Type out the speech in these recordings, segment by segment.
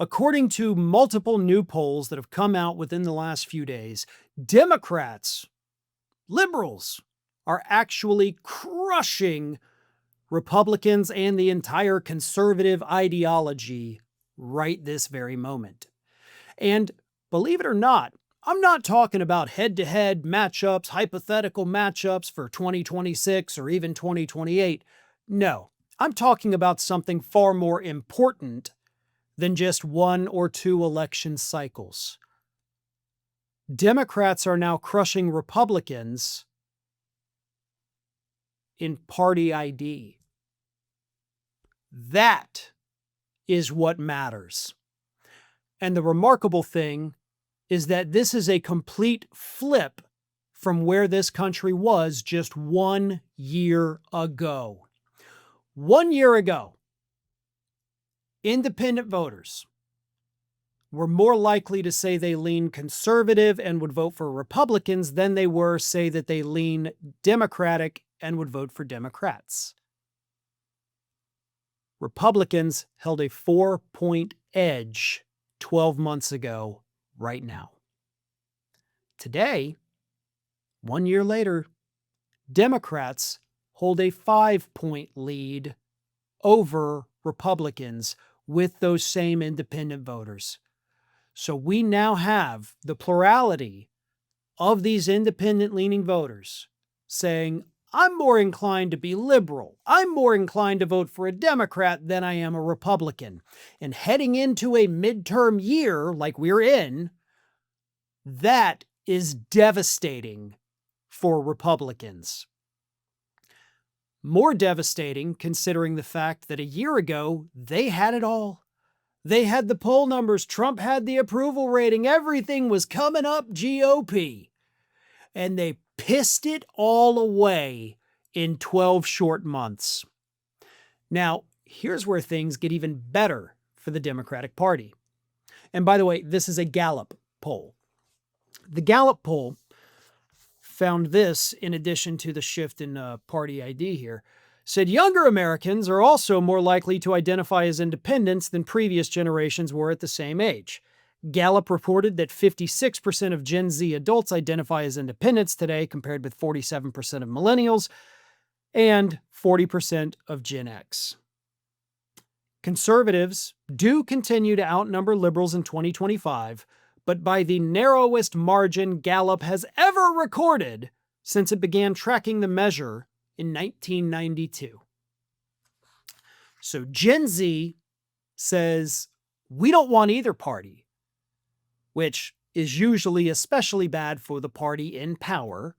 According to multiple new polls that have come out within the last few days, Democrats, liberals, are actually crushing Republicans and the entire conservative ideology right this very moment. And believe it or not, I'm not talking about head-to-head matchups, hypothetical matchups for 2026 or even 2028. No, I'm talking about something far more important than just 1 or 2 election cycles. Democrats are now crushing Republicans in party ID. That is what matters. And the remarkable thing is that this is a complete flip from where this country was just 1 year ago. 1 year ago, independent voters were more likely to say they lean conservative and would vote for Republicans than they were say that they lean Democratic and would vote for Democrats. Republicans held a 4-point edge 12 months ago right now. Today, 1 year later, Democrats hold a 5-point lead over Republicans with those same independent voters. So we now have the plurality of these independent-leaning voters saying, I'm more inclined to be liberal. I'm more inclined to vote for a Democrat than I am a Republican. And heading into a midterm year like we're in, that is devastating for Republicans. More devastating considering the fact that a year ago, they had it all. They had the poll numbers. Trump had the approval rating. Everything was coming up GOP. And they pissed it all away in 12 short months. Now, here's where things get even better for the Democratic Party. And by the way, this is a Gallup poll. The Gallup poll found this, in addition to the shift in party ID here, said younger Americans are also more likely to identify as independents than previous generations were at the same age. Gallup reported that 56% of Gen Z adults identify as independents today, compared with 47% of millennials and 40% of Gen X. Conservatives do continue to outnumber liberals in 2025, but by the narrowest margin Gallup has ever recorded since it began tracking the measure in 1992. So Gen Z says, we don't want either party, which is usually especially bad for the party in power.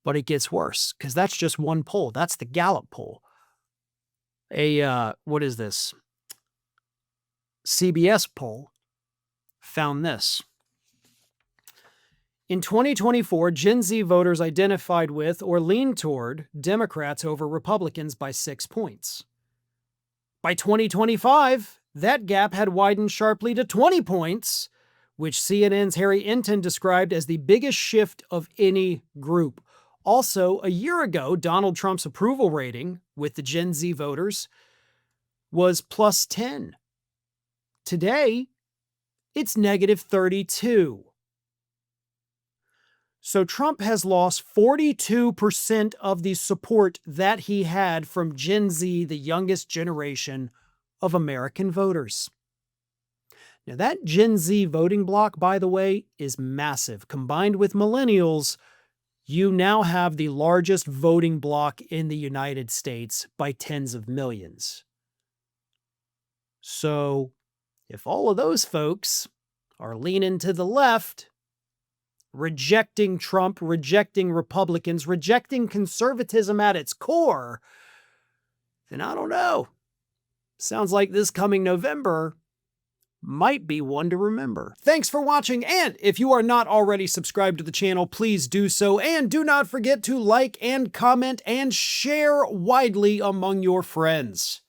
But it gets worse, because that's just one poll. That's the Gallup poll. What is this? CBS poll found this. In 2024, Gen Z voters identified with or leaned toward Democrats over Republicans by 6 points. By 2025, that gap had widened sharply to 20 points, which CNN's Harry Enton described as the biggest shift of any group. Also, a year ago, Donald Trump's approval rating with the Gen Z voters was plus 10. Today, it's negative 32. So Trump has lost 42% of the support that he had from Gen Z, the youngest generation of American voters. Now, that Gen Z voting bloc, by the way, is massive. Combined with millennials, you now have the largest voting bloc in the United States by tens of millions. So, if all of those folks are leaning to the left, rejecting Trump, rejecting Republicans, rejecting conservatism at its core, then I don't know. Sounds like this coming November might be one to remember. Thanks for watching, and if you are not already subscribed to the channel, please do so, and do not forget to like and comment and share widely among your friends.